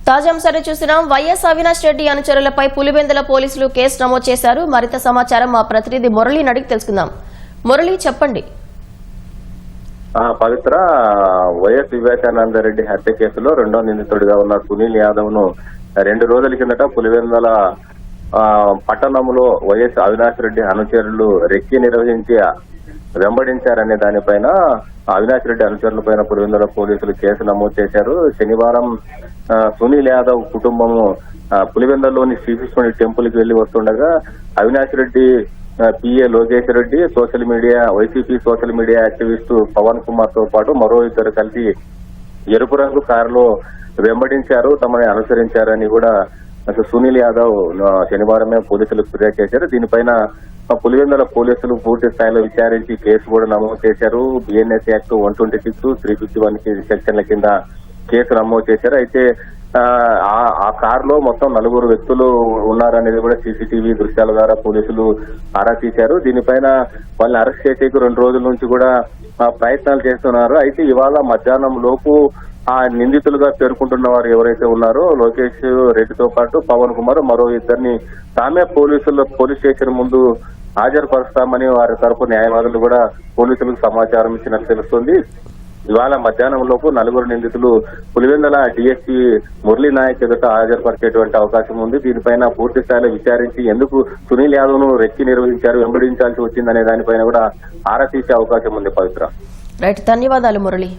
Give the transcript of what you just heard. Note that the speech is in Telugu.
తాజా అంశాన్ని చూస్తున్నాం. వైఎస్ అవినాష్ రెడ్డి అనుచరులపై పులివెందుల పోలీసులు కేసు నమోదు చేశారు. మరింత సమాచారం మా ప్రతినిధి మురళిని అడిగి తెలుసుకుందాం. మురళి, చెప్పండి. పవిత్ర, వైఎస్ వివేకానందరెడ్డి హత్య కేసులో రెండో నిందితుడిగా ఉన్న సునీల్ యాదవ్ ను 2 రోజుల కిందట పులివెందుల పట్టణంలో వైఎస్ అవినాష్ రెడ్డి అనుచరులు రెక్కి నిర్వహించి వెంబడించారనే దానిపైన అవినాష్ రెడ్డి అనుచరుల పైన పులివెందుల పోలీసులు కేసు నమోదు చేశారు. శనివారం సునీల్ యాదవ్ కుటుంబము పులివెందులలోని శ్రీకృష్ణుడి టెంపుల్ కి వెళ్లి వస్తుండగా Avinash Reddy PA Lokesh Reddy YCP social media activist Pavan Kumar తో పాటు మరో 2 కలిసి ఎరుపు రంగు కారులో వెంబడించారు, తమని అనుసరించారని కూడా సునీల్ యాదవ్ శనివారమే పోలీసులకు ఫిర్యాదు చేశారు. దీనిపైన పులివెందుల పోలీసులు పూర్తి స్థాయిలో విచారించి కేసు కూడా నమోదు చేశారు. బిఎన్ఎస్ యాక్ట్ 126, 351 సెక్షన్ల కింద కేసు నమోదు చేశారు. అయితే ఆ కారులో మొత్తం 4 వ్యక్తులు ఉన్నారనేది కూడా సీసీటీవీ దృశ్యాల ద్వారా పోలీసులు ఆరా తీశారు. దీనిపైన వాళ్ళని అరెస్ట్ చేసేందుకు 2 రోజుల నుంచి కూడా ప్రయత్నాలు చేస్తున్నారు. అయితే ఇవాళ మధ్యాహ్నం లోపు ఆ నిందితులుగా పేర్కొంటున్న వారు ఎవరైతే ఉన్నారో లోకేష్ రెడ్డితో పాటు పవన్ కుమార్ మరో 2 తామే పోలీస్ స్టేషన్ ముందు హాజరుపరుస్తామని వారి తరపు న్యాయవాదులు కూడా పోలీసులకు సమాచారం ఇచ్చినట్టు తెలుస్తుంది. ఇవాళ మధ్యాహ్నం లోపు 4 నిందితులు పులివెందుల డిఎస్పీ మురళీ నాయక్ ఎదుట హాజరుపరిచేటువంటి అవకాశం ఉంది. దీనిపైన పూర్తి స్థాయిలో విచారించి ఎందుకు సునీల్ యాదవ్ ను రెక్కి నిర్వహించారు, వెంబడించాల్సి వచ్చిందనే దానిపైన కూడా ఆరా తీసే అవకాశం ఉంది. పవిత్ర, రైట్, ధన్యవాదాలు మురళి.